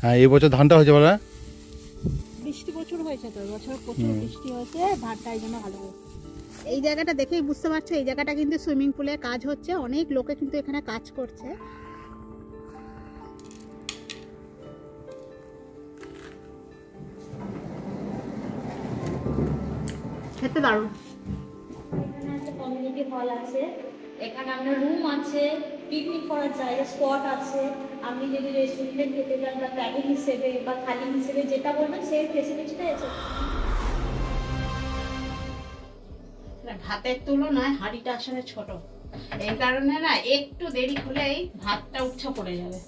হ্যাঁ এই বছর ধানটা হয়েছে বলে বৃষ্টি প্রচুর হয়েছে তো এবছর, প্রচুর বৃষ্টি হয়েছে, ধানটা এই জন্য ভালো হয়েছে। এই জায়গাটা দেখেই বুঝতে পারছো, এই জায়গাটা কিন্তু সুইমিং পুলের কাজ হচ্ছে, অনেক লোকে কিন্তু এখানে কাজ করছে। খেতে দারুণ। এখানে একটা কমিউনিটি হল আছে, এখানে আপনার রুম আছে, পিকনিক করার জায়গা স্পট আছে। আপনি যদি রেস্টুরেন্টে খেতে যান বা ক্যাবিন হিসেবে বা থালি হিসেবে যেটা বলবেন সেই ফেসিলিটিটা আছে। ভাতের তুলনায় হাঁড়িটা আসলে ছোট, এই কারণে না একটু দেরি হলেই ভাতটা উচ্চ পড়ে যাবে,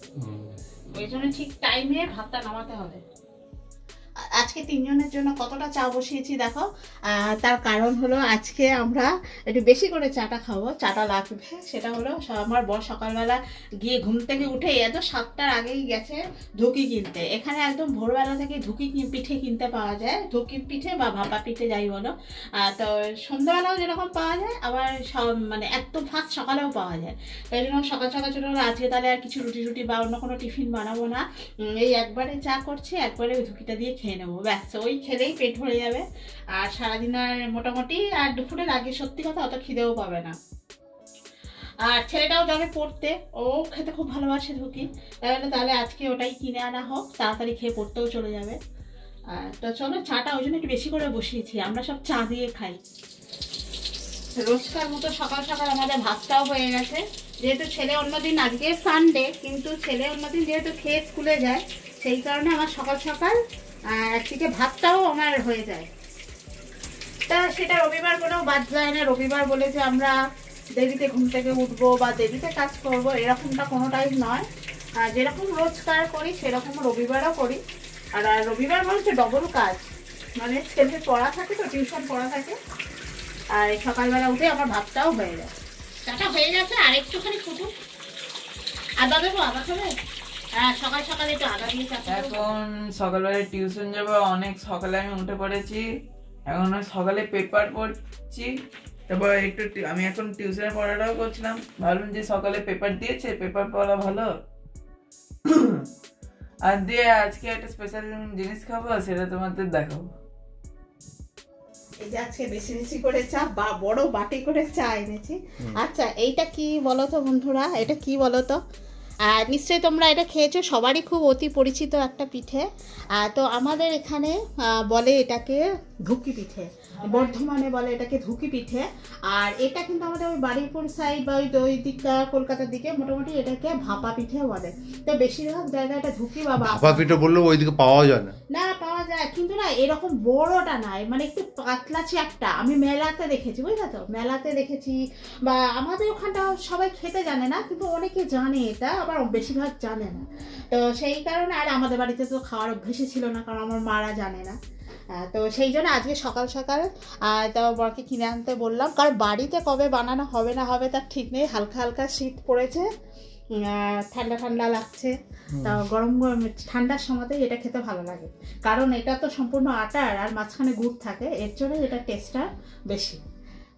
ওই জন্য ঠিক টাইমে ভাতটা নামাতে হবে। আজকে 3 জনের জন্য কতটা চা বসিয়েছি দেখো, তার কারণ হলো আজকে আমরা একটু বেশি করে চাটা খাবো, চাটা লাগবে। সেটা হলো আমার বর সকালবেলা গিয়ে ঘুম থেকে উঠে এত 7টার আগেই গেছে ধুকি কিনতে। এখানে একদম ভোরবেলা থেকে ধুকি পিঠে কিনতে পাওয়া যায়, ধুকি পিঠে বা ভাপা পিঠে যাই বলো। তো সন্ধ্যাবেলাও যেরকম পাওয়া যায়, আবার মানে একদম ফার্স্ট সকালেও পাওয়া যায়। এই জন্য সকাল সকাল ছোটো আজকে তাহলে আর কিছু রুটি রুটি বা অন্য কোনো টিফিন বানাবো না, এই একবারে চা করছি, একবারে ওই ধুকিটা দিয়ে খেয়ে নেবো, ব্যাস। ওই খেলেই পেট ভরে যাবে, আর সারাদিন আর মোটামুটি আর দুপুরের আগে সত্যি কথা অত খিদেও পাবে না। আর ছেলেটাও যাবে পড়তে, ও খেতে খুব ভালোবাসে ধুকি, তাহলে আজকে ওটাই কিনে আনা হোক, তাড়াতাড়ি খেয়ে পড়তেও চলে যাবে। তো চলো চাটা ওই জন্য একটু বেশি করে বসিয়েছি, আমরা সব চা দিয়ে খাই। রোজকার মতো সকাল সকাল আমাদের ভাতটাও হয়ে গেছে, যেহেতু ছেলে অন্যদিন, আজকে সানডে কিন্তু ছেলে অন্যদিন যেহেতু খেয়ে স্কুলে যায়, সেই কারণে আমার সকাল সকাল একদিকে ভাতটাও আমার হয়ে যায়। তা সেটা রবিবার বলেও বাদ যায় না, রবিবার বলে যে আমরা দেরিতে ঘুম থেকে উঠবো বা দেরিতে কাজ করব এরকমটা কোনোটাই নয়। যেরকম রোজকার করি সেরকম রবিবারও করি। আর রবিবার বলছে ডবল কাজ, মানে ছেলে পড়া থাকে তো, টিউশন পড়া থাকে, আর সকালবেলা উঠে আমার ভাতটাও হয়ে যায়। চাটা হয়ে গেছে, আর একটুখানি ফুটুক। আদা দেবো? আদা খাবে? হ্যাঁ, সকাল সকালে একটু আদা দিয়ে চা। এখন সকালবেলা টিউশন যাবো, অনেক সকালে আমি উঠে পড়েছি, এখন সকালে পেপার পড়ছি। তারপর একটু আমি এখন টিউশনে পড়াটাও করছিলাম, ভাবলাম যে সকালে পেপার দিয়েছে, পেপার পড়া ভালো। আর দিয়ে আজকে একটা স্পেশাল জিনিস খাবো, সেটা তোমাদের দেখাবো। এই যে আজকে বেশি বেশি করে চা বা বড় বাটি করে চা এনেছি। আচ্ছা এইটা কি বলো তো বন্ধুরা, এটা কি বলো তো? নিশ্চয়ই তোমরা এটা খেয়েছো, সবারই খুব অতি পরিচিত একটা পিঠে। তো আমাদের এখানে বলে এটাকে ধুকি পিঠে, বর্ধমানে বলে এটাকে ধুকি পিঠে। আর এটা কিন্তু আমাদের ওই বারুইপুর সাইড বা ওই দিকটা কলকাতার দিকে মোটামুটি এটাকে ভাপা পিঠে বলে। তো বেশিরভাগ জায়গায় এটা ধুকি বা ভাপা পিঠে বললেও ওইদিকে পাওয়া যায় না। না, পাওয়া যায় কিন্তু না এরকম বড়টা নাই, মানে একটু পাতলা চ্যাপটা। আমি মেলাতে দেখেছি, বুঝলে তো, মেলাতে দেখেছি, বা আমাদের ওখানটা সবাই খেতে জানে না, কিন্তু অনেকে জানে এটা, আবার বেশিরভাগ জানে না। তো সেই কারণে, আর আমাদের বাড়িতে তো খাওয়ার অভ্যেসই ছিল না, কারণ আমার মারা জানে না। তো সেই জন্য আজকে সকাল সকাল তো বরকে কিনে আনতে বললাম, কারণ বাড়িতে কবে বানানো হবে না হবে তার ঠিক নেই। হালকা হালকা শীত পড়েছে, ঠান্ডা ঠান্ডা লাগছে, তা গরম গরম ঠান্ডার সময়তেই এটা খেতে ভালো লাগে, কারণ এটা তো সম্পূর্ণ আটার আর মাঝখানে গুড় থাকে, এর জন্য এটা টেস্টটা বেশি।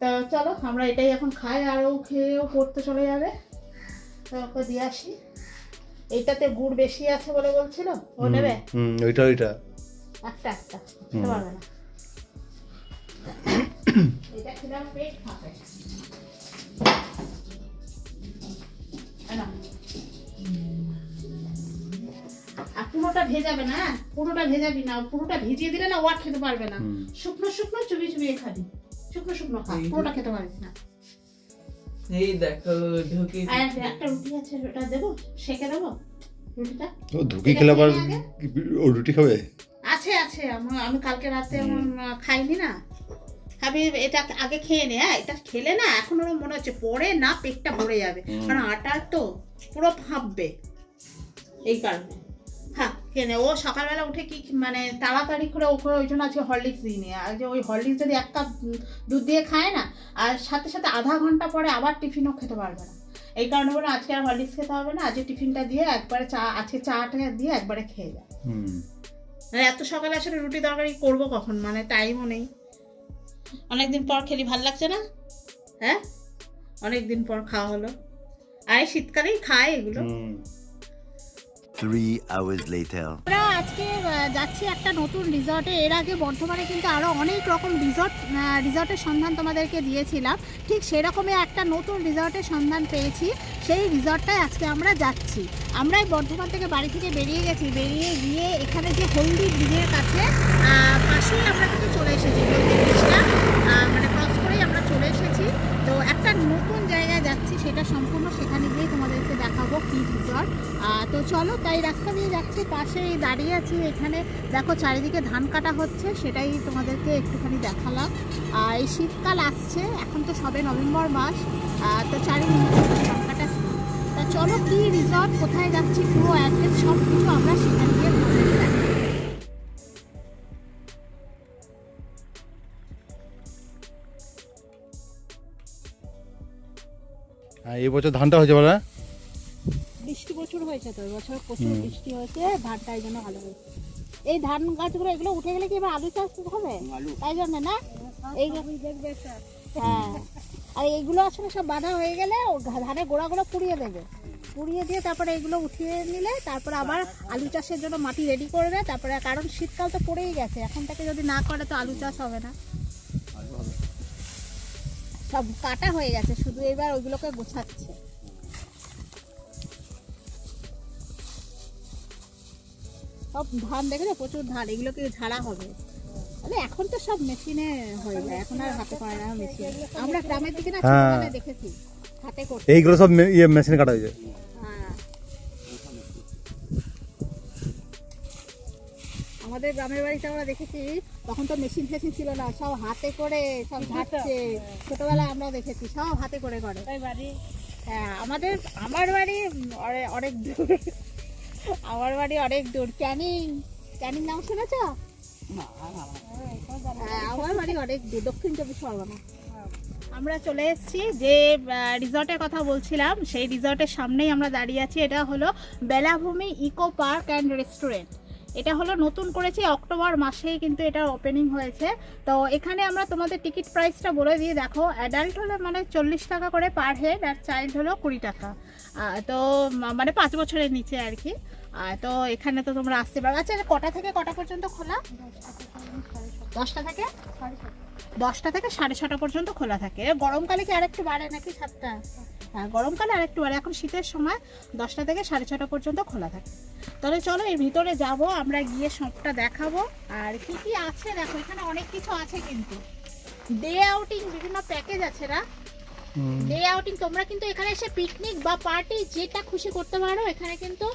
তো চলো আমরা এটাই এখন খাই, আর ও খেয়েও পড়তে চলে যাবে, তো ওকে দিয়ে আসি। এইটাতে গুড় বেশি আছে বলে বলছিল, ও নেবে ওইটা ওইটা একটা খেতে পারবে না, এটা খেলে আমার পেট ফাঁপে। পুরোটা ভেজাবে না, পুরোটা ভেজাবি না, পুরোটা ভিজিয়ে দিলে না ও আর খেতে পারবে না, শুকনো শুকনো চুবিয়ে চুবিয়ে খাবি, শুকনো শুকনো খা, পুরোটা খেতে পারবি না। এই দেখো ধুকি, আর একটা রুটি আছে, ওটা দেবো, সেকে দেবো রুটিটা। ও ধুকি খেলে আবার ও রুটি খাবে? আছে আছে, আমি কালকে রাতে খাইনি না, আমি এটা আগে খেয়ে নে। হ্যাঁ, এটা খেলে না এখন ওর মনে হচ্ছে পরে না পেটটা ভরে যাবে, কারণ আটার তো পুরো ফাঁপবে, এই কারণে। হ্যাঁ খেয়ে নে। ও সকালবেলা উঠে কি মানে তাড়াতাড়ি করে ওকে ওই জন্য আজকে হরলিক্স দিই নি, আর যে ওই হরলিক্স যদি 1 কাপ দুধ দিয়ে খায় না, আর সাথে সাথে আধা ঘন্টা পরে আবার টিফিনও খেতে পারবে না, এই কারণে বলে আজকে আর হরলিক্স খেতে হবে না, আজকে টিফিনটা দিয়ে একবারে চা, আজকে চাটা দিয়ে একবারে খেয়ে যায়। মানে এত সকালে আসলে রুটি তরকারি করবো কখন, মানে টাইমও নেই। অনেকদিন পর খেলি, ভাল লাগছে না? হ্যাঁ, অনেকদিন পর খাওয়া হলো, আর শীতকালেই খায় এগুলো। 3 hours later. আমরা আজকে যাচ্ছি একটা নতুন রিসর্টে। এর আগে বর্ধমানে কিন্তু আরও অনেক রকম রিসর্টের সন্ধান তোমাদেরকে দিয়েছিলাম। ঠিক সেরকমই একটা নতুন রিসর্টের সন্ধান পেয়েছি। সেই রিসর্টটায় আজকে আমরা যাচ্ছি। আমরাই বর্ধমান থেকে বাড়ি থেকে বেরিয়ে গেছি। বেরিয়ে গিয়ে এখানে যে হলদি ব্রিজের কাছে পাশেই আমরা কিন্তু চলে এসেছি। হলদি ব্রিজটা মানে ক্রস করেই আমরা চলে এসেছি। তো একটা নতুন জায়গায় যাচ্ছি, সেটা সম্পূর্ণ সেখানে গিয়ে তোমাদেরকে দেখাবো কি রিসর্ট। তো চলো, তাই রাস্তা দিয়ে যাচ্ছি, পাশেই দাঁড়িয়ে আছি। এখানে দেখো চারিদিকে ধান কাটা হচ্ছে, সেটাই তোমাদেরকে একটুখানি দেখালাম। এই শীতকাল আসছে, এখন তো সবে নভেম্বর মাস, তো চারিদিকে ধান কাটা। তা চলো, কি রিসর্ট, কোথায় যাচ্ছি, পুরো অ্যাড্রেস সব কিছু আমরা সেখানে গিয়ে তোমাদেরকে দেখাবো। হ্যাঁ, এই বছর ধানটা হয়েছে বলে, বৃষ্টি প্রচুর হয়েছে, তো এবছর প্রচুর বৃষ্টি হয়েছে, ধানটা এই জন্য ভালো হয়েছে। এই ধান গাছগুলো এগুলো উঠে গেলে কি এবার আলু চাষ হবে, তাই জন্য না? এই হ্যাঁ, আর এইগুলো আসলে সব বাঁধা হয়ে গেলে ধানের গোড়াগুলো পুড়িয়ে দেবে, পুড়িয়ে দিয়ে তারপরে এগুলো উঠিয়ে নিলে তারপরে আবার আলু চাষের জন্য মাটি রেডি করবে। তারপরে কারণ শীতকাল তো পড়েই গেছে, এখন থেকে যদি না করে তো আলু চাষ হবে না। সব কাটা হয়ে গেছে, শুধু এবার ওইগুলোকে গোছাচ্ছে। সব ধান দেখে প্রচুর ধান, এগুলোকে ঝাড়া হবে। আরে এখন তো সব মেশিনে হয়ে যায়, এখন আর হাতে করে না মেশিন। আমরা গ্রামের দিকে না ছোটবেলায় দেখেছি হাতে করতে, এইগুলো সব মেশিনে কাটা হয়ে যায়। হ্যাঁ, আমাদের গ্রামের বাড়িতে আমরা দেখেছি, তখন তো মেশিন ফেশিন ছিল না, সব হাতে করে সব ঝাড়ছে। ছোটবেলায় আমরা দেখেছি সব হাতে করে করে। হ্যাঁ, আমার বাড়ি অনেক দূর, আমার বাড়ি অনেক দূর। ক্যানিং নাম শুনেছ? হ্যাঁ, আমার বাড়ি অনেক দূর, দক্ষিণ চব্বিশ পরগনা। আমরা চলে এসেছি যে রিসর্টের কথা বলছিলাম, সেই রিসর্টের সামনেই আমরা দাঁড়িয়ে আছি। এটা হলো বেলাভূমি ইকো পার্ক অ্যান্ড রেস্টুরেন্ট। এটা হলো নতুন করেছে, অক্টোবর মাসেই কিন্তু এটা ওপেনিং হয়েছে। তো এখানে আমরা তোমাদের টিকিট প্রাইসটা বলে দিয়ে দেখো, অ্যাডাল্ট হলে মানে 40 টাকা করে পার হেড, আর চাইল্ড হলো 20 টাকা। তো মানে 5 বছরের নিচে আর কি। তো এখানে তো তোমরা আসতে পারো। আচ্ছা, কটা থেকে কটা পর্যন্ত খোলা? 10টা থেকে 6:30 পর্যন্ত খোলা থাকে। গরমকালে কি আরেকটু বাড়ে নাকি 7টা? হ্যাঁ, গরমকালে আরেকটু বাড়ে। এখন শীতের সময় 10টা থেকে 6:30 পর্যন্ত খোলা থাকে। তাহলে চলো এর ভিতরে যাব, আমরা গিয়ে সবটা দেখাবো। আর কি কি আছে দেখো, এখানে অনেক কিছু আছে কিন্তু। ডে আউটিং বিভিন্ন প্যাকেজ আছে না, ডে আউটিং। তোমরা কিন্তু এখানে এসে পিকনিক বা পার্টি যেটা খুশি করতে পারো। এখানে কিন্তু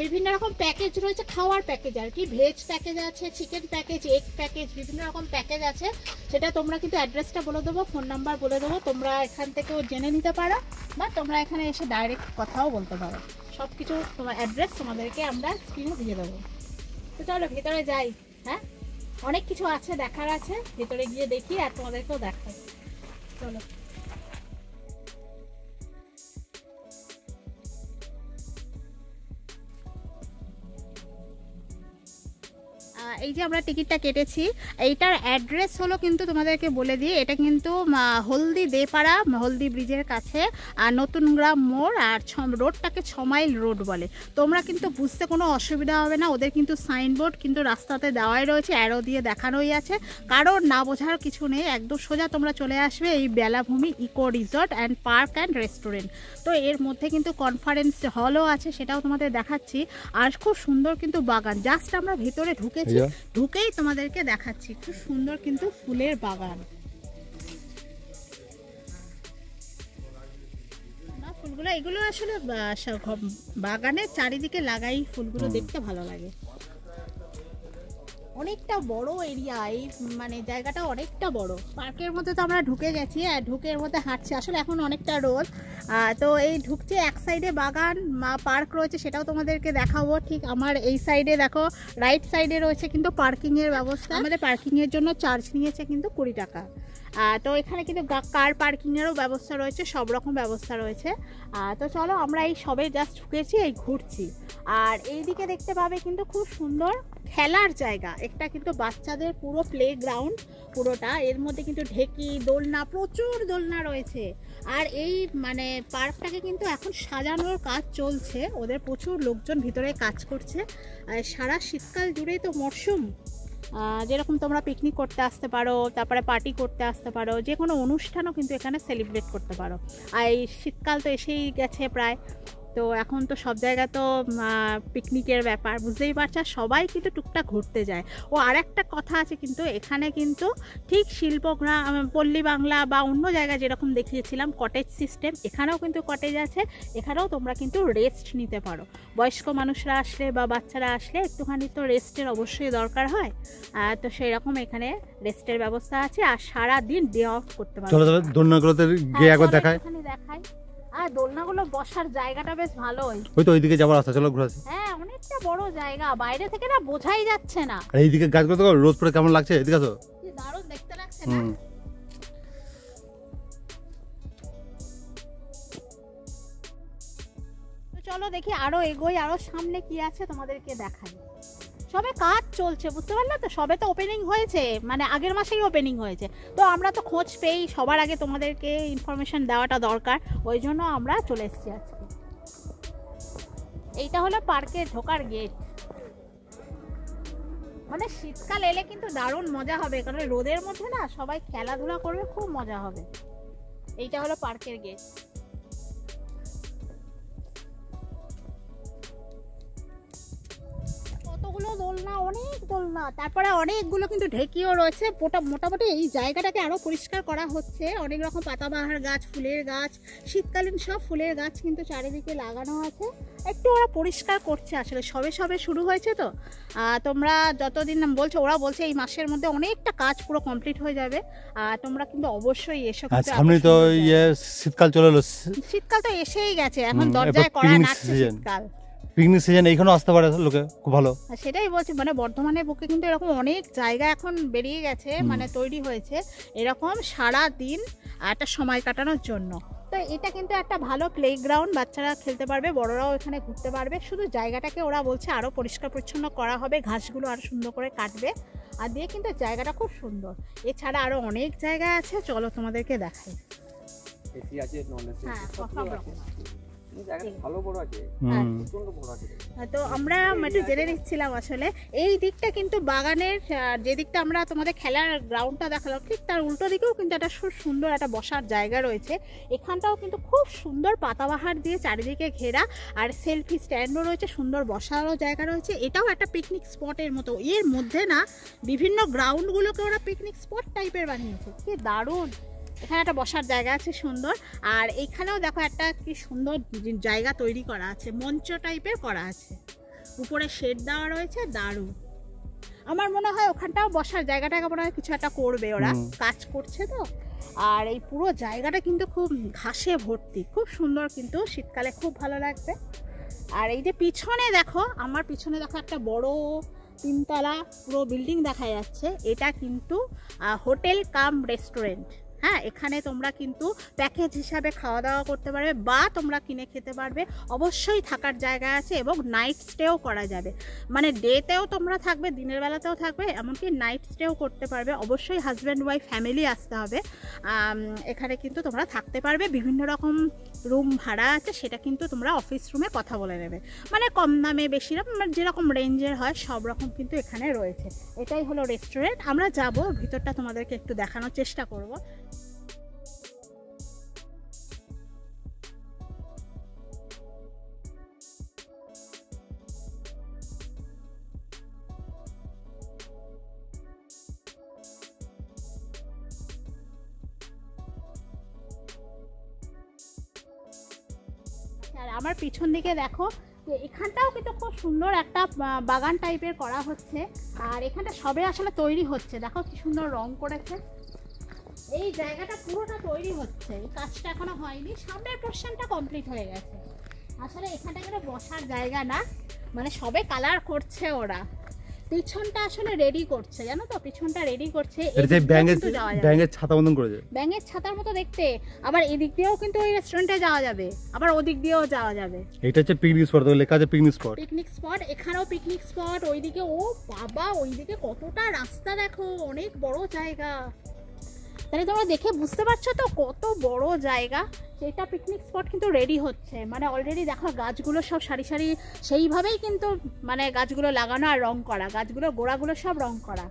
বিভিন্ন রকম প্যাকেজ রয়েছে, খাওয়ার প্যাকেজ আর কি। ভেজ প্যাকেজ আছে, চিকেন প্যাকেজ, এগ প্যাকেজ, বিভিন্ন রকম প্যাকেজ আছে। সেটা তোমরা কিন্তু অ্যাড্রেসটা বলে দেবো, ফোন নাম্বার বলে দেবো, তোমরা এখান থেকেও জেনে নিতে পারো, বা তোমরা এখানে এসে ডাইরেক্ট কথাও বলতে পারো। সব কিছু তোমার অ্যাড্রেস তোমাদেরকে আমরা স্ক্রিনে দিয়ে দেবো। তো চলো ভেতরে যাই। হ্যাঁ, অনেক কিছু আছে, দেখার আছে, ভেতরে গিয়ে দেখি আর তোমাদেরকেও দেখাই। চলো। এই যে আমরা টিকিটটা কেটেছি, এইটার অ্যাড্রেস হলো কিন্তু তোমাদেরকে বলে দিই, এটা কিন্তু হলদি দেপাড়া, হলদি ব্রিজের কাছে, আর নতুন গ্রাম মোড়, আর রোডটাকে 6 মাইল রোড বলে। তোমরা কিন্তু বুঝতে কোনো অসুবিধা হবে না, ওদের কিন্তু সাইনবোর্ড কিন্তু রাস্তাতে দেওয়াই রয়েছে, অ্যারো দিয়ে দেখানোই আছে, কারণ না বোঝার কিছু নেই। একদম সোজা তোমরা চলে আসবে এই Belabhumi eco resort and park and restaurant. তো এর মধ্যে কিন্তু কনফারেন্স হলও আছে, সেটাও তোমাদের দেখাচ্ছি। আর খুব সুন্দর কিন্তু বাগান, জাস্ট আমরা ভেতরে ঢুকেছি, ঢুকেই তোমাদেরকে দেখাচ্ছি। খুব সুন্দর কিন্তু ফুলের বাগান। ফুলগুলো এগুলো আসলে বাগানের চারিদিকে লাগাই, ফুলগুলো দেখতে ভালো লাগে। অনেকটা বড় এরিয়া, এই মানে জায়গাটা অনেকটা বড়। পার্কের মধ্যে তো আমরা ঢুকে গেছি, আর ঢুকের মধ্যে হাঁটছি। আসলে এখন অনেকটা রোদ, তো এই ঢুকছে, এক সাইডে বাগান পার্ক রয়েছে, সেটাও তোমাদেরকে দেখাবো। ঠিক আমার এই সাইডে দেখো, রাইট সাইডে রয়েছে কিন্তু পার্কিংয়ের ব্যবস্থা। আমাদের পার্কিংয়ের জন্য চার্জ নিয়েছে কিন্তু 20 টাকা। তো এখানে কিন্তু কার পার্কিংয়েরও ব্যবস্থা রয়েছে, সব রকম ব্যবস্থা রয়েছে। তো চলো আমরা এই সবে জাস্ট ঢুকেছি, এই ঘুরছি। আর এইদিকে দেখতে পাবে কিন্তু খুব সুন্দর খেলার জায়গা, একটা কিন্তু বাচ্চাদের পুরো প্লে গ্রাউন্ড পুরোটা। এর মধ্যে কিন্তু ঢেকি, দোলনা, প্রচুর দোলনা রয়েছে। আর এই মানে পার্কটাকে কিন্তু এখন সাজানোর কাজ চলছে, ওদের প্রচুর লোকজন ভিতরে কাজ করছে। সারা শীতকাল জুড়েই তো মরশুম, যেরকম তোমরা পিকনিক করতে আসতে পারো, তারপরে পার্টি করতে আসতে পারো, যে কোনো অনুষ্ঠানও কিন্তু এখানে সেলিব্রেট করতে পারো। আর এই শীতকাল তো এসেই গেছে প্রায়, তো এখন তো সব জায়গায় তো পিকনিকের ব্যাপার, বুঝতেই পারছো, সবাই কিন্তু টুকটাক ঘুরতে যায়। ও আর একটা কথা আছে কিন্তু, এখানে কিন্তু ঠিক শিল্পগ্রাম, পল্লী বাংলা বা অন্য জায়গায় যেরকম দেখিয়েছিলাম কটেজ সিস্টেম, এখানেও কিন্তু কটেজ আছে। এখানেও তোমরা কিন্তু রেস্ট নিতে পারো। বয়স্ক মানুষরা আসলে বা বাচ্চারা আসলে একটুখানি তো রেস্টের অবশ্যই দরকার হয়, তো সেই রকম এখানে রেস্টের ব্যবস্থা আছে। আর সারা দিন ডে অফ করতে পারো। চলো চলো দোলনাগুলোতে গিয়ে একবার দেখাই। দেখাই। আর দোলনাগুলো বসার জায়গাটা বেশ ভালোই। ওই তো ওইদিকে যাবার রাস্তা, চলো ঘুরে আসি। হ্যাঁ, অনেকটা বড় জায়গা, বাইরে থেকে না বোঝাই যাচ্ছে না। আর এইদিকে গাছগুলো তো রোদ পড়ে কেমন লাগছে, এদিকে তো কি দারুণ দেখতে লাগছে না? তো চলো দেখি আরো এগোই, আরো সামনে কি আছে তোমাদেরকে দেখাই। সবে কাজ চলছে, বুঝতে পারলে তো, সবে তো ওপেনিং হয়েছে, মানে আগের মাসেই ওপেনিং হয়েছে। তো আমরা তো খোঁজ পেয়েই সবার আগে তোমাদেরকে ইনফরমেশন দেওয়াটা দরকার, ওই জন্য আমরা চলে এসেছি আজকে। এইটা হলো পার্কে ঢোকার গেট। মানে শীতকাল এলে কিন্তু দারুণ মজা হবে, কারণ রোদের মধ্যে না সবাই খেলাধুলা করবে, খুব মজা হবে। এইটা হলো পার্কের গেট। কতগুলো দোলনা, অনেক দোলনা, তারপরে অনেকগুলো কিন্তু ঢেকিও রয়েছে। মোটামুটি এই জায়গাটাকে আরো পরিষ্কার করা হচ্ছে। অনেক রকম পাতাবাহার গাছ, ফুলের গাছ, শীতকালীন সব ফুলের গাছ কিন্তু চারিদিকে লাগানো আছে। একটু ওরা পরিষ্কার করছে, আসলে সবে সবে শুরু হয়েছে তো। তোমরা যতদিন বলছো, ওরা বলছে এই মাসের মধ্যে অনেকটা কাজ পুরো কমপ্লিট হয়ে যাবে। তোমরা কিন্তু অবশ্যই এসো। সামনে তো শীতকাল চলে এলো, শীতকাল তো এসেই গেছে, এখন দরজায় কড়া নাড়ছে শীতকাল। পিকনিক সিজন এইখানেও আসতে পারে লোকে, খুব ভালো। সেটাই বলছি, মানে বর্ধমানের বুকে কিন্তু এরকম অনেক জায়গা এখন বেরিয়ে গেছে, মানে তৈরি হয়েছে এরকম সারা দিন একটা সময় কাটানোর জন্য। তো এটা কিন্তু একটা ভালো প্লেগ্রাউন্ড, বাচ্চারা খেলতে পারবে, বড়রাও এখানে ঘুরতে পারবে। শুধু জায়গাটাকে ওরা বলছে আরও পরিষ্কার পরিচ্ছন্ন করা হবে, ঘাসগুলো আরও সুন্দর করে কাটবে, আর দিয়ে কিন্তু জায়গাটা খুব সুন্দর। এছাড়া আরও অনেক জায়গা আছে, চলো তোমাদেরকে দেখাই। হ্যাঁ, সব রকম। তো আমরা একটু জেনে নিচ্ছিলাম আসলে এই দিকটা কিন্তু বাগানের, যে দিকটা আমরা তোমাদের খেলার গ্রাউন্ডটা দেখালাম, ঠিক তার উল্টো দিকেও কিন্তু একটা খুব সুন্দর একটা বসার জায়গা রয়েছে। এখানটাও কিন্তু খুব সুন্দর পাতাবাহার দিয়ে চারিদিকে ঘেরা, আর সেলফি স্ট্যান্ডও রয়েছে, সুন্দর বসারও জায়গা রয়েছে। এটাও একটা পিকনিক স্পটের মতো। এর মধ্যে না বিভিন্ন গ্রাউন্ডগুলোকে ওরা পিকনিক স্পট টাইপের বানিয়েছে, কি দারুণ। এখানে একটা বসার জায়গা আছে সুন্দর, আর এইখানেও দেখো একটা কি সুন্দর জায়গা তৈরি করা আছে, মঞ্চ টাইপের করা আছে, উপরে শেড দেওয়া রয়েছে, দারুণ। আমার মনে হয় ওখানটাও বসার জায়গাটাকে মনে হয় কিছু একটা করবে, ওরা কাজ করছে তো। আর এই পুরো জায়গাটা কিন্তু খুব ঘাসে ভর্তি, খুব সুন্দর, কিন্তু শীতকালে খুব ভালো লাগবে। আর এই যে পিছনে দেখো, আমার পিছনে দেখো একটা বড় 3তলা পুরো বিল্ডিং দেখা যাচ্ছে। এটা কিন্তু হোটেল কাম রেস্টুরেন্ট। হ্যাঁ, এখানে তোমরা কিন্তু প্যাকেজ হিসাবে খাওয়া দাওয়া করতে পারবে, বা তোমরা কিনে খেতে পারবে। অবশ্যই থাকার জায়গা আছে এবং নাইট স্টেও করা যাবে, মানে ডেতেও তোমরা থাকবে, দিনের বেলাতেও থাকবে, এমনকি নাইট স্টেও করতে পারবে। অবশ্যই হাজব্যান্ড ওয়াইফ ফ্যামিলি আসতে হবে। এখানে কিন্তু তোমরা থাকতে পারবে, বিভিন্ন রকম রুম ভাড়া আছে, সেটা কিন্তু তোমরা অফিস রুমে কথা বলে নেবে, মানে কম দামে বেশি দাম, যেরকম রেঞ্জের হয় সব রকম কিন্তু এখানে রয়েছে। এটাই হলো রেস্টুরেন্ট। আমরা যাব ভিতরটা, তোমাদেরকে একটু দেখানোর চেষ্টা করব। আর আমার পিছন দিকে দেখো, যে এখানটাও কিন্তু খুব সুন্দর একটা বাগান টাইপের করা হচ্ছে। আর এখানটা সবে আসলে তৈরি হচ্ছে, দেখো কি সুন্দর রং করেছে। এই জায়গাটা পুরোটা তৈরি হচ্ছে, এই কাজটা এখনো হয়নি, সামনের পোর্শনটা কমপ্লিট হয়ে গেছে। আসলে এখানটা কিন্তু বসার জায়গা না, মানে সবে কালার করছে ওরা। পিছনটা আসলে রেডি করছে, জানো তো, পিছনটা রেডি করছে। এটা যে ব্যাঙের ছাতা বন্ধন করেছে, ব্যাঙের ছাতার মতো দেখতে। আবার এদিক দিয়েও কিন্তু ওই রেস্টুরেন্টে যাওয়া যাবে, আবার ওদিক দিয়েও যাওয়া যাবে। এটা হচ্ছে পিকনিক স্পট, তো লেখা আছে পিকনিক স্পট। পিকনিক স্পট, এখানেও পিকনিক স্পট। ওইদিকে, ও বাবা, ওইদিকে কতটা রাস্তা দেখো, অনেক বড় জায়গা। তাহলে তোমরা দেখে বুঝতে পারছো তো কত বড় জায়গা। সেটা পিকনিক স্পট কিন্তু রেডি হচ্ছে, মানে অলরেডি দেখো গাছগুলো সব সারি সারি সেইভাবেই কিন্তু মানে গাছগুলো লাগানো আর রং করা, গাছগুলোর গোড়াগুলো সব রং করা।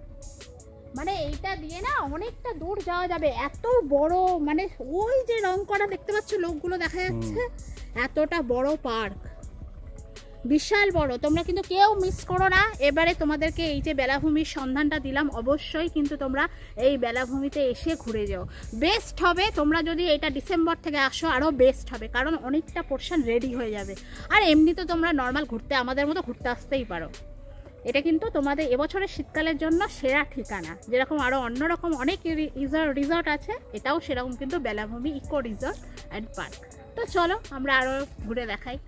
মানে এইটা দিয়ে না অনেকটা দূর যাওয়া যাবে, এত বড়। মানে ওই যে রং করা দেখতে পাচ্ছ লোকগুলো দেখা যাচ্ছে, এতটা বড় পার্ক, বিশাল বড়। তোমরা কিন্তু কেউ মিস করো না। এবারে তোমাদেরকে এই যে বেলাভূমির সন্ধানটা দিলাম, অবশ্যই কিন্তু তোমরা এই বেলাভূমিতে এসে ঘুরে যাও, বেস্ট হবে। তোমরা যদি এটা ডিসেম্বর থেকে আসো আরও বেস্ট হবে, কারণ অনেকটা পোর্শন রেডি হয়ে যাবে। আর এমনি তো তোমরা নর্মাল ঘুরতে আমাদের মতো ঘুরতে আসতেই পারো। এটা কিন্তু তোমাদের এবছরের শীতকালের জন্য সেরা ঠিকানা। যেরকম আরও অন্যরকম অনেক রিসর্ট আছে, এটাও সেরকম কিন্তু বেলাভূমি ইকো রিসর্ট অ্যান্ড পার্ক। তো চলো আমরা আরও ঘুরে দেখাই।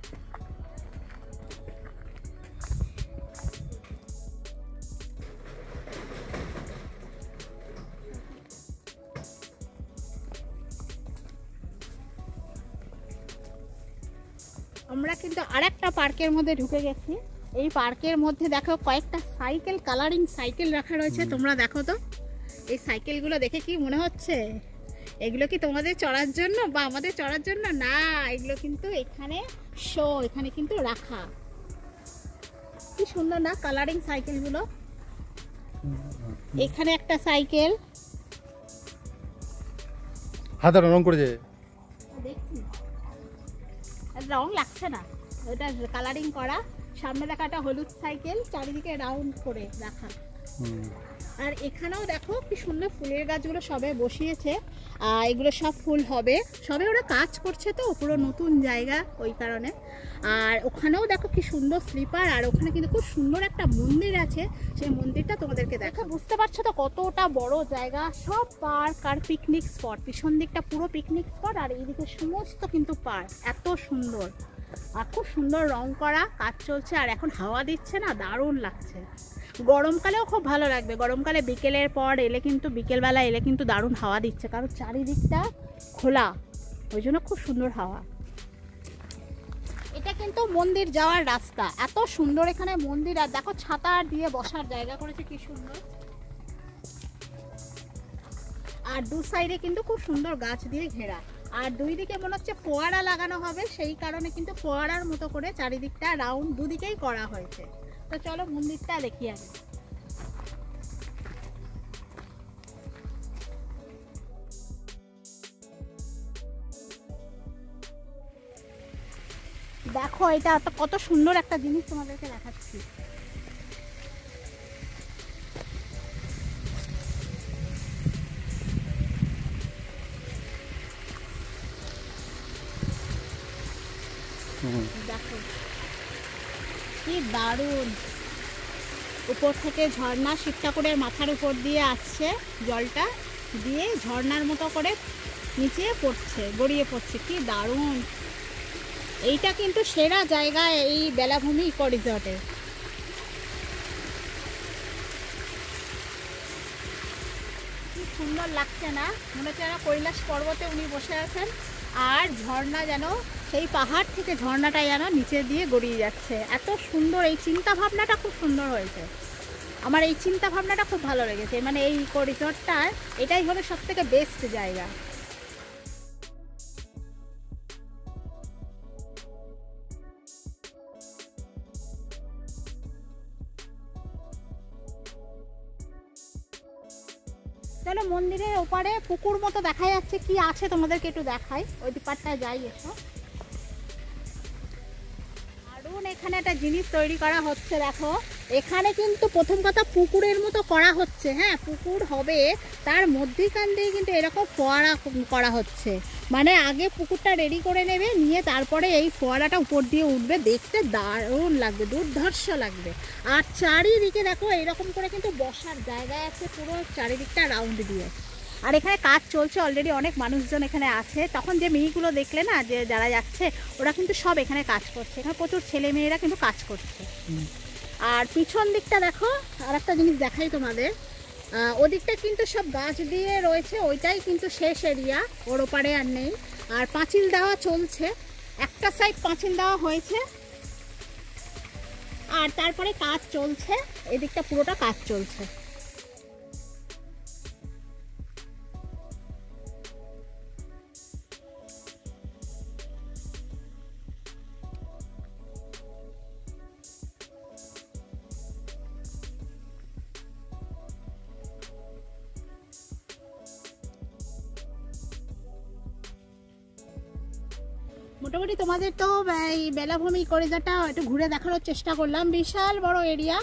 আমরা কিন্তু আরেকটা পার্কের মধ্যে ঢুকে গেছি। এই পার্কের মধ্যে দেখো কয়েকটা সাইকেল, কালারিং সাইকেল রাখা রয়েছে। তোমরা দেখো তো এই সাইকেলগুলো দেখে কি মনে হচ্ছে? এগুলো কি তোমাদের চড়ার জন্য বা আমাদের চড়ার জন্য? না, এগুলো কিন্তু এখানে শো, এখানে কিন্তু রাখা। কি সুন্দর না কালারিং সাইকেলগুলো। এখানে একটা সাইকেল হাতে রং করেছে, দেখছি রং লাগছে না, ওটা কালারিং করা। সামনে দেখা একটা হলুদ সাইকেল, চারিদিকে রাউন্ড করে রাখা। আর এখানেও দেখো কি সুন্দর ফুলের গাছগুলো সবে বসিয়েছে। এগুলো সব ফুল হবে, সবে ওরা কাজ করছে তো, পুরো নতুন জায়গা ওই কারণে। আর ওখানেও দেখো কি সুন্দর স্লিপার। আর ওখানে কিন্তু খুব সুন্দর একটা মন্দির আছে, সেই মন্দিরটা তোমাদেরকে দেখো। বুঝতে পারছো তো কতটা বড় জায়গা, সব পার্ক আর পিকনিক স্পট। পিছন দিকটা পুরো পিকনিক স্পট, আর এইদিকে সমস্ত কিন্তু পার্ক। এত সুন্দর আর খুব সুন্দর রং করা, কাজ চলছে। আর এখন হাওয়া দিচ্ছে না, দারুণ লাগছে। গরমকালেও খুব ভালো লাগবে। গরমকালে বিকেলের পর এলে কিন্তু, বিকেলবেলা এলে কিন্তু দারুণ হাওয়া দিচ্ছে, কারণ চারিদিকটা খোলা, ওই জন্য খুব সুন্দর হাওয়া। এটা কিন্তু মন্দির যাওয়ার রাস্তা, এত সুন্দর এখানে মন্দির। আর দেখো ছাতা দিয়ে বসার জায়গা করেছে কি সুন্দর। আর দু সাইডে কিন্তু খুব সুন্দর গাছ দিয়ে ঘেরা। আর দুই দিকে মনে হচ্ছে ফোয়ারা লাগানো হবে, সেই কারণে কিন্তু ফোয়ারার মতো করে চারিদিকটা রাউন্ড দুদিকেই করা হয়েছে। তো চলো মন্দিরটা দেখি আগে। দেখো এটা কত সুন্দর একটা জিনিস তোমাদেরকে দেখাচ্ছি। দেখো কি দারুণ, উপর থেকে ঝর্ণা শিব ঠাকুরের মাথার উপর দিয়ে আসছে, জলটা দিয়ে ঝর্ণার মতো করে নিচে পড়ছে, গড়িয়ে পড়ছে। কি দারুণ! এইটা কিন্তু সেরা জায়গা এই বেলাভূমি ইকো রিসর্টে। কি সুন্দর লাগছে না? মনে হচ্ছে যেন কৈলাস পর্বতে উনি বসে আছেন, আর ঝর্ণা যেন সেই পাহাড় থেকে ঝর্ণাটা যেন নিচে দিয়ে গড়িয়ে যাচ্ছে। এত সুন্দর, এই চিন্তা ভাবনাটা খুব সুন্দর হয়েছে। আমার এই চিন্তা ভাবনাটা খুব ভালো লেগেছে। মানে এই ইকো রিসর্টটার এটাই হলো সব থেকে বেস্ট জায়গা। চলো মন্দিরের ওপারে পুকুর মতো দেখা যাচ্ছে, কি আছে তোমাদেরকে একটু দেখাই। ওই পাড়টায় যাই, এসো। দারুণ এখানে একটা জিনিস তৈরি করা হচ্ছে, দেখো। এখানে কিন্তু প্রথম কথা পুকুরের মতো করা হচ্ছে, হ্যাঁ পুকুর হবে, তার মধ্যেখান দিয়ে কিন্তু এরকম ফোয়ারা করা হচ্ছে। মানে আগে পুকুরটা রেডি করে নেবে, নিয়ে তারপরে এই ফোয়ারাটা উপর দিয়ে উঠবে, দেখতে দারুণ লাগবে, দুর্ধর্ষ লাগবে। আর চারিদিকে দেখো এরকম করে কিন্তু বসার জায়গা আছে, পুরো চারিদিকটা রাউন্ড দিয়ে। আর এখানে কাজ চলছে অলরেডি, অনেক মানুষজন এখানে আছে। তখন যে মেয়েগুলো দেখলে না, যে যারা যাচ্ছে, ওরা কিন্তু সব এখানে কাজ করছে। এখানে প্রচুর ছেলে মেয়েরা কিন্তু কাজ করছে। আর পিছন দিকটা দেখো, আর একটা জিনিস দেখাই তোমাদের, ওদিকটা কিন্তু সব গাছ দিয়ে রয়েছে, ওইটাই কিন্তু শেষ এরিয়া, ওর ওপারে আর নেই। আর পাঁচিল দেওয়া চলছে, একটা সাইড পাঁচিল দেওয়া হয়েছে, আর তারপরে কাজ চলছে, এদিকটা পুরোটা কাজ চলছে। মোটামুটি তোমাদের তো এই বেলাভূমি করিডরটা একটু ঘুরে দেখানোর চেষ্টা করলাম, বিশাল বড় এরিয়া,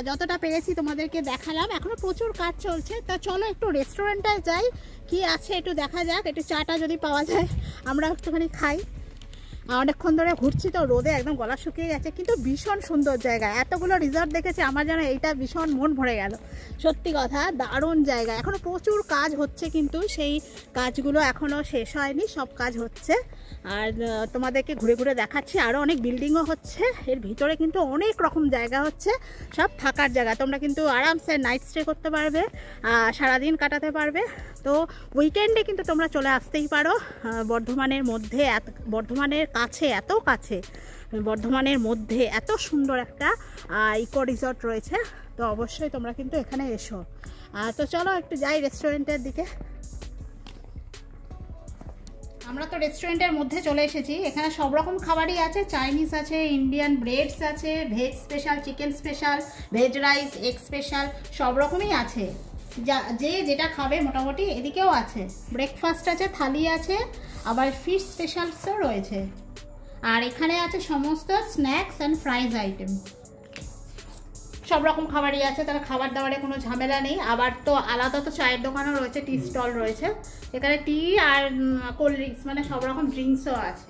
যতটা পেরেছি তোমাদেরকে দেখালাম। এখনো প্রচুর কাজ চলছে, তা চলো একটু রেস্টুরেন্টে যাই, কি আছে একটু দেখা যাক, একটু চাটা যদি পাওয়া যায় আমরা একটুখানি খাই। অনেকক্ষণ ধরে ঘুরছি তো, রোদে একদম গলা শুকিয়ে গেছে, কিন্তু ভীষণ সুন্দর জায়গা। এতগুলো রিসর্ট দেখেছি, আমার যেন এইটা ভীষণ মন ভরে গেল, সত্যি কথা দারুণ জায়গা। এখনো প্রচুর কাজ হচ্ছে, কিন্তু সেই কাজগুলো এখনো শেষ হয়নি, সব কাজ হচ্ছে। আর তোমাদেরকে ঘুরে ঘুরে দেখাচ্ছি, আরও অনেক বিল্ডিংও হচ্ছে এর ভিতরে, কিন্তু অনেক রকম জায়গা হচ্ছে, সব থাকার জায়গা। তোমরা কিন্তু আরামসে নাইট স্টে করতে পারবে, সারাদিন কাটাতে পারবে। তো উইকেন্ডে কিন্তু তোমরা চলে আসতেই পারো বর্ধমানের মধ্যে, বর্ধমানের কাছে, এত কাছে, বর্ধমানের মধ্যে এত সুন্দর একটা ইকো রিসর্ট রয়েছে। তো অবশ্যই তোমরা কিন্তু এখানে এসো। তো চলো একটু যাই রেস্টুরেন্টের দিকে। আমরা তো রেস্টুরেন্টের মধ্যে চলে এসেছি, এখানে সব রকম খাবারই আছে, চাইনিজ আছে, ইন্ডিয়ান ব্রেডস আছে, veg special, chicken special, veg rice, egg special, সব রকমই আছে, যে যেটা খাবে মোটামুটি। এদিকেও আছে ব্রেকফাস্ট আছে, থালি আছে, আবার ফিশ স্পেশালসও রয়েছে। আর এখানে আছে সমস্ত স্ন্যাক্স অ্যান্ড ফ্রাইজ আইটেম, সব রকম খাবারই আছে, তাহলে খাবার দাবারে কোনো ঝামেলা নেই। আবার তো আলাদা তো চায়ের দোকানও রয়েছে, টি স্টল রয়েছে, এখানে টি আর কোল্ড ড্রিঙ্কস, মানে সব রকম ড্রিঙ্কসও আছে।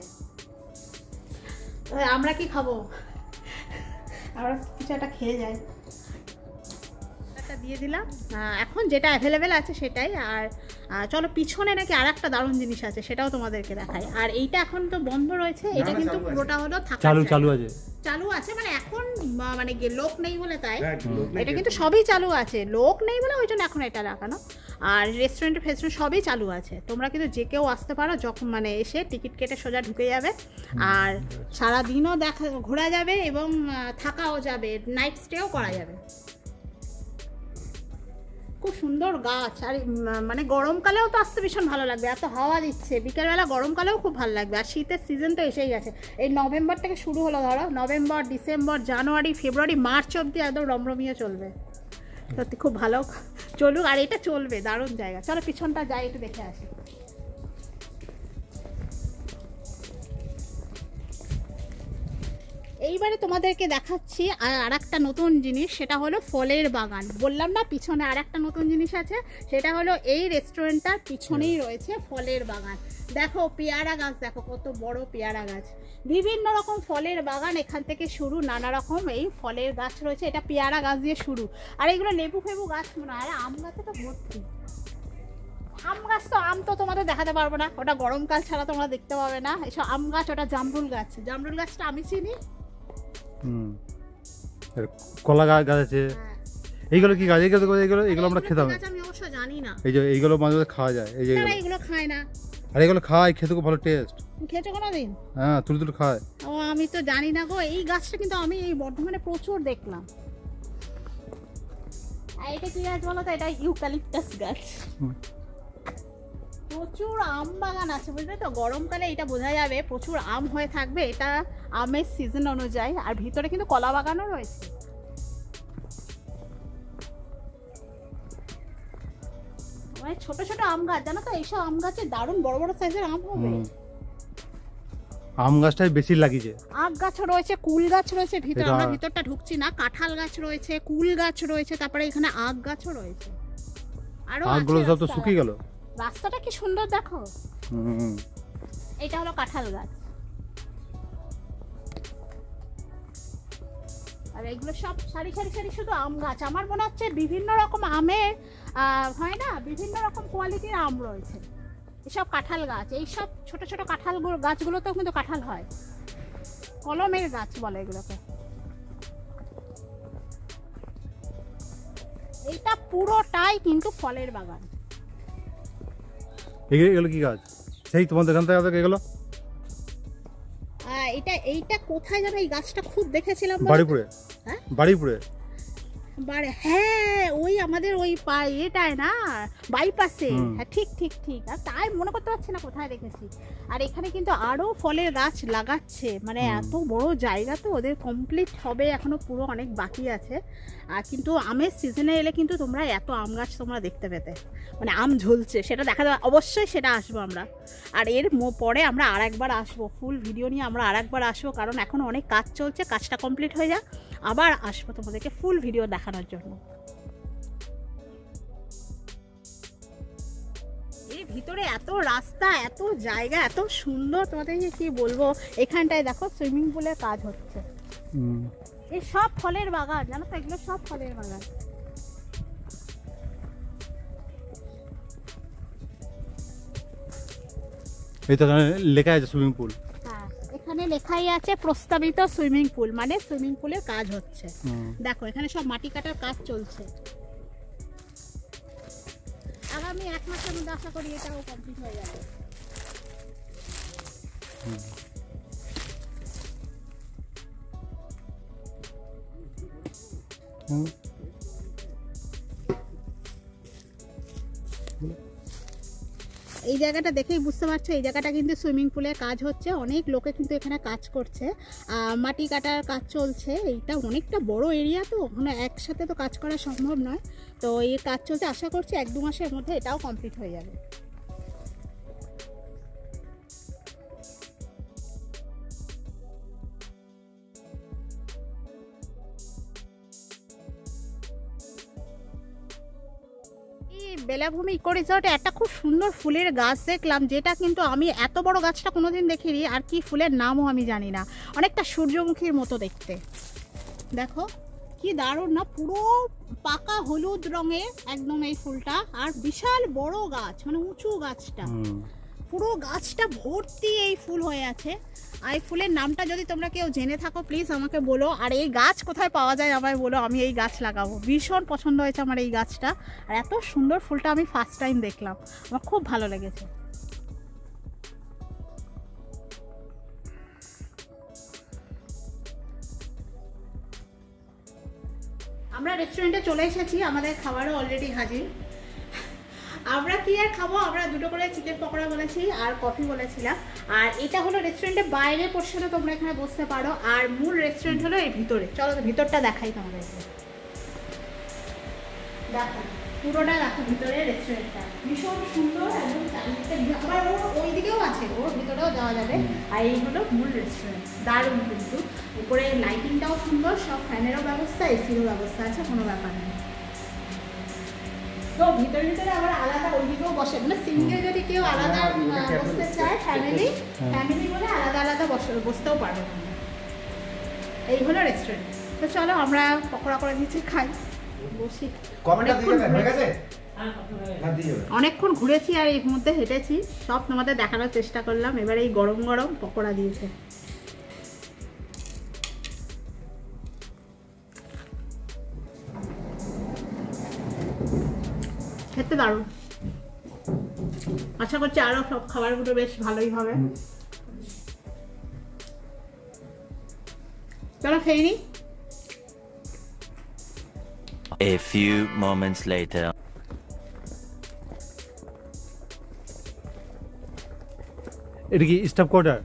আমরা কি খাবো, আমরা কিছু একটা খেয়ে যাই। একটা দিয়ে দিলাম, এখন যেটা অ্যাভেলেবেল আছে সেটাই। আর চলো পিছনে নাকি আর একটা দারুণ জিনিস আছে, সেটাও তোমাদেরকে দেখাই। আর এইটা এখন তো বন্ধ রয়েছে, এটা কিন্তু পুরোটা হলো চালু আছে, মানে এখন মানে লোক নেই বলে তাই, এটা কিন্তু সবই চালু আছে, লোক নেই বলে ওই জন্য এখন এটা লাগানো। আর রেস্টুরেন্ট ফেস্টুরেন্ট সবই চালু আছে, তোমরা কিন্তু যে কেউ আসতে পারো, যখন মানে এসে টিকিট কেটে সোজা ঢুকে যাবে, আর সারাদিনও ঘোরা যাবে এবং থাকাও যাবে, নাইট স্টেও করা যাবে। খুব সুন্দর গাছ, আর মানে গরমকালেও তো আসতে ভীষণ ভালো লাগবে, এত হাওয়া দিচ্ছে, বিকেলবেলা গরমকালেও খুব ভালো লাগবে। আর শীতের সিজন তো এসেই গেছে, এই নভেম্বর থেকে শুরু হলো, ধরো নভেম্বর, ডিসেম্বর, জানুয়ারি, ফেব্রুয়ারি, মার্চ অবধি একদম রমরমিয়ে চলবে, সত্যি খুব ভালো চলুক। আর এটা চলবে, দারুণ জায়গা। চলো পিছনটা যাই, একটু দেখে আসি। এইবারে তোমাদেরকে দেখাচ্ছি আর একটা নতুন জিনিস, সেটা হলো ফলের বাগান। বললাম না পিছনে আর একটা নতুন জিনিস আছে, সেটা হলো এই রেস্টুরেন্টটার পিছনেই রয়েছে ফলের বাগান। দেখো পেয়ারা গাছ, দেখো কত বড় পেয়ারা গাছ, বিভিন্ন রকম ফলের বাগান এখান থেকে শুরু, নানা রকম এই ফলের গাছ রয়েছে। এটা পেয়ারা গাছ দিয়ে শুরু, আর এগুলো লেবু ফেবু গাছ মনে হয়, আম গাছে তো ভর্তি। আম গাছ তো, আম তো তোমাদের দেখাতে পারবো না, ওটা গরমকাল ছাড়া তোমরা দেখতে পাবে না। এসব আম গাছ, ওটা জামরুল গাছ, জামরুল গাছটা আমি চিনি। কলা গাছ আছে, এইগুলো কি গাছ? এগুলো আমরা খেতাম, আমি অবশ্য জানি না। এই যে এইগুলো মাঝে মাঝে খাওয়া যায়, এই যে এইগুলো খায় না, আর এগুলো খায়, খেতে খুব ভালো টেস্ট। খেয়েছো কোনোদিন? হ্যাঁ, তুলে খায়। ও আমি তো জানি না গো, এই গাছটা কিন্তু আমি এই বর্ধমানে প্রচুর দেখলাম। আর এটা কি গাছ বলো তো? এটা ইউক্যালিপটাস গাছ। প্রচুর আম বাগান আছে, বুঝলে তো, গরমকালে এটা বোঝা যাবে প্রচুর আম হয়ে থাকবে, এটা আমের সিজন অনুযায়ী। আর ভিতরে কিন্তু কলা বাগানও রয়েছে। মানে ছোট ছোট আম গাছ, জানো তো, এইসব আম গাছে দারুণ বড় বড় সাইজের আম হবে। আম গাছটাই বেশি লাগিয়েছে। আখ গাছ রয়েছে, কুল গাছ রয়েছে ভিতরে, আমরা ভিতরটা ঢুকছি না। কাঁঠাল গাছ রয়েছে, কুল গাছ রয়েছে, তারপরে এখানে আখ গাছও রয়েছে। আর আখগুলো সব তো শুকিয়ে গেল। রাস্তাটা কি সুন্দর দেখো। এটা হলো কাঁঠাল গাছ, আর এগুলো সব সারি সারি সারি শুধু আম গাছ। আমার মনে হচ্ছে বিভিন্ন রকম আমের হয় না, বিভিন্ন রকম কোয়ালিটির আম রয়েছে। এসব কাঁঠাল গাছ, এইসব ছোট ছোট কাঁঠাল গাছগুলোতেও কিন্তু কাঁঠাল হয়, কলমের গাছ বলে এগুলোকে। এটা পুরোটাই কিন্তু ফলের বাগান। এগুলো কি গাছ? সেই তোমাদের এখান থেকে এগুলো এইটা কোথায় যেন এই গাছটা খুব দেখেছিলাম, বাড়িপুরে। হ্যাঁ বাড়িপুরে, হ্যাঁ ওই আমাদের ওই এটায় না, বাইপাসে। হ্যাঁ ঠিক ঠিক ঠিক। আর তাই মনে করতে পারছি না কোথায় দেখেছি। আর এখানে কিন্তু আরো ফলের গাছ লাগাচ্ছে, মানে এত বড় জায়গা তো ওদের, কমপ্লিট হবে এখনো, পুরো অনেক বাকি আছে। আর কিন্তু আমের সিজনে এলে কিন্তু তোমরা এত আম গাছ তোমরা দেখতে পেতে, মানে আম ঝুলছে সেটা দেখা যাবে, অবশ্যই সেটা আসবো আমরা। আর এর পরে আমরা আর একবার আসবো, ফুল ভিডিও নিয়ে আমরা আর একবার আসবো, কারণ এখন অনেক কাজ চলছে, কাজটা কমপ্লিট হয়ে যাক আবার আসবো তোমাদেরকে ফুল ভিডিও দেখানোর জন্য। এর ভিতরে এত রাস্তা, এত জায়গা, এত সুন্দর, তোমাদেরকে কি বলবো। এখানটায় দেখো সুইমিং পুলের কাজ হচ্ছে। এই সব ফলের বাগান, জানো তো, এগুলো সব ফলের বাগান। এই তো লেখা আছে সুইমিং পুল। হ্যাঁ এখানে লেখাই আছে প্রস্তাবিত সুইমিং পুল, মানে সুইমিং পুলের কাজ হচ্ছে। দেখো এখানে সব মাটি কাটার কাজ চলছে। আগামী 1 মাসের মধ্যে আশা করি এটাও কমপ্লিট হয়ে যাবে। এই জায়গাটা দেখেই বুঝতে পারছো, এই জায়গাটা কিন্তু সুইমিং পুলের কাজ হচ্ছে। অনেক লোকে কিন্তু এখানে কাজ করছে, মাটি কাটার কাজ চলছে। এইটা অনেকটা বড় এরিয়া, তো ওখানে একসাথে তো কাজ করা সম্ভব নয়। তো এই কাজ চলছে, আশা করছি 1-2 মাসের মধ্যে এটাও কমপ্লিট হয়ে যাবে। বেলাভূমি ইকো রিসর্টে একটা খুব সুন্দর ফুলের গাছ দেখলাম, যেটা কিন্তু আমি এত বড় গাছটা কোনোদিন দেখিনি। আর কি ফুলের নামও আমি জানি না, অনেকটা সূর্যমুখীর মতো দেখতে। দেখো কি দারুণ না, পুরো পাকা হলুদ রঙের একদম এই ফুলটা। আর বিশাল বড় গাছ, মানে উঁচু গাছটা, পুরো গাছটা ভর্তি এই ফুল হয়ে আছে। আর এই ফুলের নামটা যদি তোমরা কেউ জেনে থাকো প্লিজ আমাকে বলো। আর এই গাছ কোথায় পাওয়া যায় আমায় বলো, আমি এই গাছ লাগাবো। ভীষণ পছন্দ হয়েছে আমার এই গাছটা, আর এত সুন্দর ফুলটা আমি ফার্স্ট টাইম দেখলাম, আমার খুব ভালো লেগেছে। আমরা রেস্টুরেন্টে চলে এসেছি, আমাদের খাবারও অলরেডি হাজির। আমরা কি আর খাবো, আমরা 2টো করে চিকেন পকোড়া বলেছি আর কফি বলেছিলাম। আর এটা হলো রেস্টুরেন্টের বাইরের পোর্শনে, তোমরা এখানে বসতে পারো। আর মূল রেস্টুরেন্ট হলো এই ভিতরে। চলো তো ভিতরটা দেখাই তোমাদেরকে। দেখো পুরোটা দেখো, ভিতরে রেস্টুরেন্টটা ভীষণ সুন্দর, একদম চারিদিকে। আবার ওই দিকেও আছে, ওর ভিতরেও যাওয়া যাবে। আর এই হলো মূল রেস্টুরেন্ট, দারুণ কিন্তু। উপরে লাইটিংটাও সুন্দর, সব ফ্যানেরও ব্যবস্থা, এসিরও ব্যবস্থা আছে, কোনো ব্যাপার নেই। তো ভিতরে ভিতরে আবার আলাদা ওইদিকেও বসে, মানে সিঙ্গেল যদি কেউ আলাদা বসতে চায়, ফ্যামিলি বলে আলাদা আলাদা বসতেও পারবে। এই হলো রেস্টুরেন্ট। তো চলো আমরা পকোড়া করে দিচ্ছি, খাই, বসি। অনেকক্ষণ ঘুরেছি আর এর মধ্যে হেঁটেছি, সব তোমাদের দেখানোর চেষ্টা করলাম। এবার এই গরম গরম পকোড়া দিয়েছে, খেতে দারুণ। আশা করছি আরো সব খাবারগুলো বেশ ভালোই হবে। চলো খেয়ে নি। A few moments later. এটা কি স্টাফ কোয়ার্টার?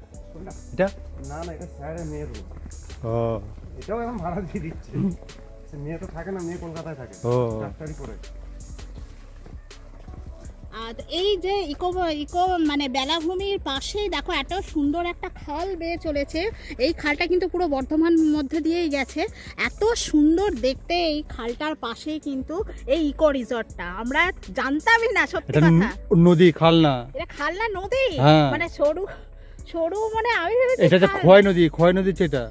এটা না না, এটা স্যারের মেয়ের রুম। ও, এটাও এখন ভাড়া দিয়ে দিচ্ছে। মেয়ে তো থাকে না, মেয়ে কলকাতায় থাকে, ডাক্তারি করে। আর এই যে ইকো মানে বেলাভূমির পাশেই দেখো এত সুন্দর একটা খাল বেয়ে চলেছে। এই খালটা কিন্তু পুরো বর্ধমান মধ্যে দিয়েই গেছে, এত সুন্দর দেখতে। এই খালটার পাশেই কিন্তু এই ইকো রিসর্টটা, আমরা জানতামই না সত্যি কথা। নদী, খাল না, এটা খাল না নদী, মানে সরু সরু, মানে আমি ভেবেছি এটা যে খোয়াই নদী, খোয়াই নদী যেটা,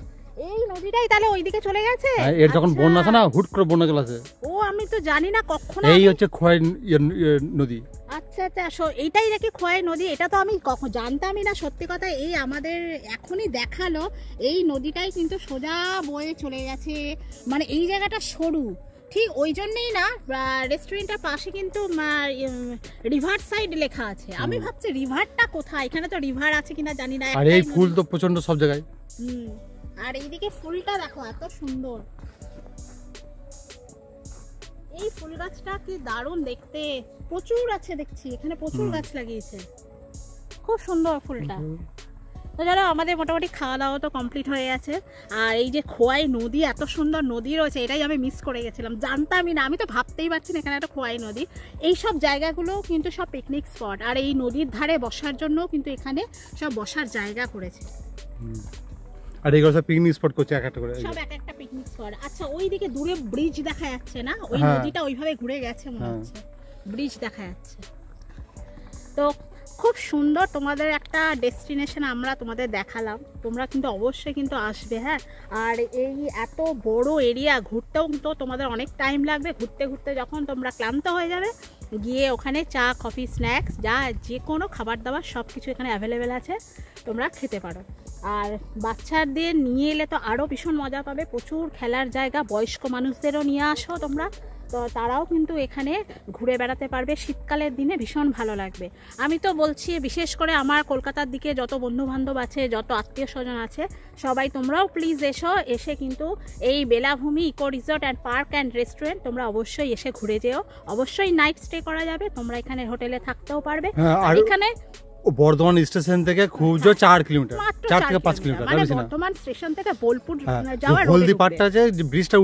এই নদীটাই তাহলে ওইদিকে চলে গেছে। এর যখন বন্যা আসে না, হুট করে বন্যা চলে আসে। ও আমি তো জানি না কখনো। এই হচ্ছে খোয়াই নদী। আচ্ছা আচ্ছা, এইটাই নাকি খোয়াই নদী, এটা তো আমি কখন জানতামই না সত্যি কথা। এই আমাদের এখনই দেখালো এই নদীটাই কিন্তু সোজা বয়ে চলে গেছে, মানে এই জায়গাটা সরু, ঠিক ওই জন্যই না, রেস্টুরেন্টের পাশে কিন্তু রিভার সাইড লেখা আছে। আমি ভাবছি রিভারটা কোথায়, এখানে তো রিভার আছে কিনা জানি না। আর এই ফুল তো প্রচন্ড সব জায়গায়। আর এইদিকে ফুলটা দেখো এত সুন্দর, এই ফুল গাছটা কি দারুণ দেখতে, প্রচুর আছে দেখছি এখানে, প্রচুর গাছ লাগিয়েছে, খুব সুন্দর ফুলটা। তো যারা আমাদের মোটামুটি খাওয়া দাওয়া তো কমপ্লিট হয়ে গেছে। আর এই যে খোয়াই নদী, এত সুন্দর নদী রয়েছে, এটাই আমি মিস করে গেছিলাম, জানতামই না, আমি তো ভাবতেই পারছি না এখানে একটা খোয়াই নদী। এই সব জায়গাগুলো কিন্তু সব পিকনিক স্পট, আর এই নদীর ধারে বসার জন্য কিন্তু এখানে সব বসার জায়গা করেছে। আর এইগুলো সব পিকনিক স্পট করছে এক একটা করে, সব এক একটা পিকনিক স্পট। আচ্ছা ওইদিকে দূরে ব্রিজ দেখা যাচ্ছে না, ওই নদীটা ওইভাবে ঘুরে গেছে মনে হচ্ছে, ব্রিজ দেখা যাচ্ছে। তো খুব সুন্দর তোমাদের একটা ডেস্টিনেশন আমরা তোমাদের দেখালাম, তোমরা কিন্তু অবশ্যই কিন্তু আসবে। হ্যাঁ, আর এই এত বড় এরিয়া ঘুরতেও তো তোমাদের অনেক টাইম লাগবে, ঘুরতে ঘুরতে যখন তোমরা ক্লান্ত হয়ে যাবে, গিয়ে ওখানে চা কফি স্ন্যাক্স যা যে কোনো খাবার দাবার সব কিছু এখানে অ্যাভেলেবেল আছে, তোমরা খেতে পারো। আর বাচ্চাদের নিয়ে এলে তো আরও ভীষণ মজা পাবে, প্রচুর খেলার জায়গা, বয়স্ক মানুষদেরও নিয়ে আসো তোমরা, তো তারাও কিন্তু এখানে ঘুরে বেড়াতে পারবে, শীতকালের দিনে ভীষণ ভালো লাগবে। আমি তো বলছি বিশেষ করে আমার কলকাতার দিকে যত বন্ধুবান্ধব আছে, যত আত্মীয় স্বজন আছে, সবাই তোমরাও প্লিজ এসো, এসে কিন্তু এই Belabhumi eco resort and park and restaurant তোমরা অবশ্যই এসে ঘুরে যেও। অবশ্যই নাইট স্টে করা যাবে, তোমরা এখানে হোটেলে থাকতেও পারবে। আর এখানে বর্ধমান স্টেশন থেকে খুব জোর 4 কিলোমিটার, 4 থেকে 5 কিলোমিটার, মানে বর্ধমান স্টেশন থেকে বোলপুর যাওয়ার হলদি পাটটা আছে, যে ব্রিজটা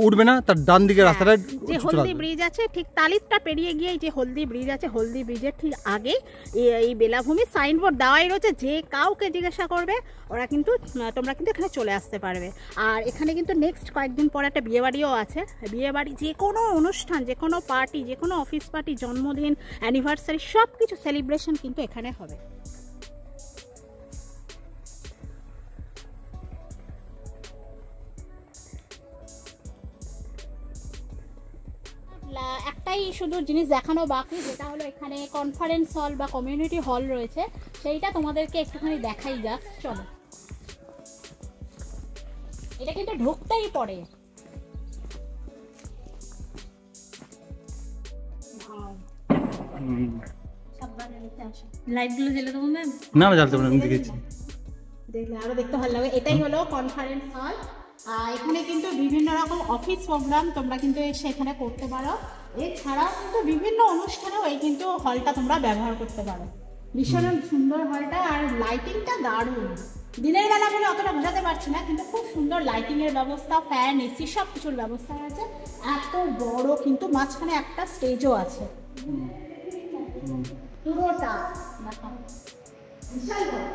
উঠবে না, তার ডান দিকে রাস্তাটা, যে হলদি ব্রিজ আছে ঠিক তালিতটা পেরিয়ে গিয়ে যে হলদি ব্রিজ আছে, হলদি ব্রিজের ঠিক আগে এই বেলাভূমি সাইনবোর্ড দেওয়াই রয়েছে, যে কাউকে জিজ্ঞাসা করবে ওরা কিন্তু তোমরা কিন্তু এখানে চলে আসতে পারবে। আর এখানে কিন্তু নেক্সট কয়েকদিন পর একটা বিয়েবাড়িও আছে, বিয়েবাড়ি যে কোনো অনুষ্ঠান, যে কোনো পার্টি, যে কোনো অফিস পার্টি, জন্মদিন, অ্যানিভার্সারি সব কিছু সেলিব্রেশন কিন্তু এখানে হবে। একটাই শুধু জিনিস দেখানো বাকি, যেটা হলো এখানে কনফারেন্স হল বা কমিউনিটি হল রয়েছে, সেইটা তোমাদেরকে একটুখানি দেখাই যাক। চলো, এটা কিন্তু ঢুকতেই পড়ে, লাইটগুলো জ্বেলে দেবো ম্যাম? না না জ্বালতে পারবেন, দেখেছি, দেখলে আরো দেখতে ভালো লাগে। এটাই হলো কনফারেন্স হল, এখানে কিন্তু বিভিন্ন রকম অফিস প্রোগ্রাম তোমরা কিন্তু এসে এখানে করতে পারো, এছাড়াও কিন্তু বিভিন্ন অনুষ্ঠানেও এই কিন্তু হলটা তোমরা ব্যবহার করতে পারো। ভীষণ সুন্দর হলটা, আর লাইটিংটা দারুণ, দিনের বেলা বলে অতটা বোঝাতে পারছি না, কিন্তু খুব সুন্দর লাইটিং এর ব্যবস্থা, ফ্যান, এসি সব কিছুর ব্যবস্থা আছে। এত বড়, কিন্তু মাঝখানে একটা স্টেজও আছে, পুরোটা বিশাল বড়,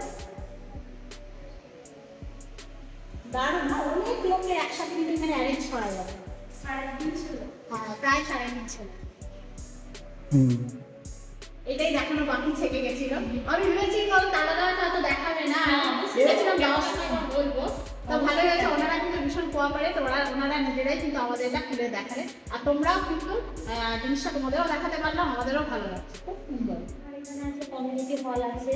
দারুণ না? অনেক লোককে একসাথে কিন্তু এখানে অ্যারেঞ্জ করা যাবে। 3.5 ছিল, হ্যাঁ প্রায় 3.5 ছিল। এটাই দেখানো বাকি থেকে গেছিল, আমি ভেবেছি তালা দেওয়াটা তো দেখাবে না, ভেবেছিলাম যাওয়ার সময় বলবো, তো ভালো হয়েছে, ওনারা কিন্তু ভীষণ কোঅপারেট, ওনারা নিজেরাই কিন্তু আমাদের এটা খুলে দেখালে, আর তোমরাও কিন্তু জিনিসটা তোমাদেরও দেখাতে পারলাম, আমাদেরও ভালো লাগছে, খুব সুন্দর। এখানে আছে কমিউনিটি হল আছে,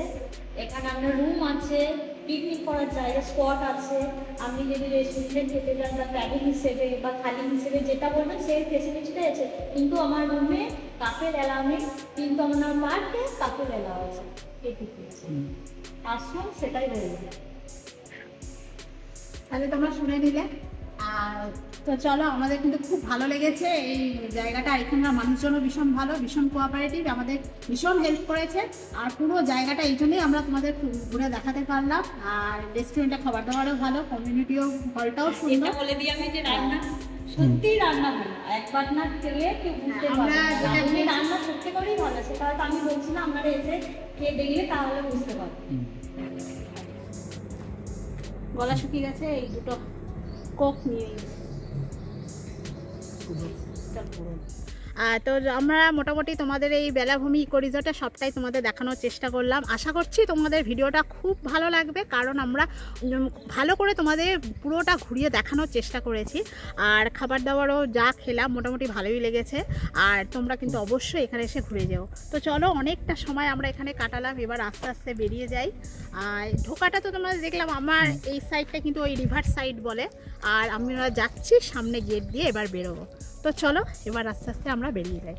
এখানে আপনার রুম আছে, পিকনিক করার জায়গা স্পট আছে, আপনি যদি রেস্টুরেন্টে খেতে যান বা ক্যাবিন হিসেবে বা থালি হিসেবে যেটা বলবেন সেই ফেসিলিটিটাই আছে। কিন্তু আমার রুমে কাপের এলাও নেই, কিন্তু আমার পার্কে কাপের এলাও আছে, এটুকু আসুন সেটাই বলবেন। তাহলে তোমরা শুনে নিলে, আর তো চলো, আমাদের কিন্তু খুব ভালো লেগেছে এই জায়গাটা, এখানকার মানুষজনও ভীষণ ভালো, ভীষণ কোঅপারেটিভ, আমাদের ভীষণ হেল্প করেছে, আর পুরো জায়গাটা এই জন্যই আমরা তোমাদের ঘুরে দেখাতে পারলাম। আর রেস্টুরেন্টে খাবার দাবারও ভালো, কমিউনিটিও হলটাও সুন্দর। বলে দিই আমি যে রান্না সত্যি রান্না ভালো, একবার না খেলে কেউ বুঝতে পারবে না, আপনি রান্না সত্যি করেই ভালো, সেটা হয়তো আমি বলছি না, আপনারা এসে খেয়ে দেখলে তাহলে বুঝতে পারবেন। গলা শুকিয়ে গেছে, এই দুটো কোক নিয়ে তো আমরা মোটামুটি তোমাদের এই বেলাভূমি ইকো রিসর্টে সবটাই তোমাদের দেখানোর চেষ্টা করলাম। আশা করছি তোমাদের ভিডিওটা খুব ভালো লাগবে, কারণ আমরা ভালো করে তোমাদের পুরোটা ঘুরিয়ে দেখানোর চেষ্টা করেছি, আর খাবার দাবারও যা খেলাম মোটামুটি ভালোই লেগেছে, আর তোমরা কিন্তু অবশ্যই এখানে এসে ঘুরে যাও। তো চলো, অনেকটা সময় আমরা এখানে কাটালাম, এবার আস্তে আস্তে বেরিয়ে যাই। আর ঢোকাটা তো তোমরা দেখলাম, আমার এই সাইডটা কিন্তু ওই রিভার সাইড বলে, আর আমরা যাচ্ছি সামনে গেট দিয়ে, এবার বেরোবো। তো চলো এবার আস্তে আস্তে আমরা বেরিয়ে যাই।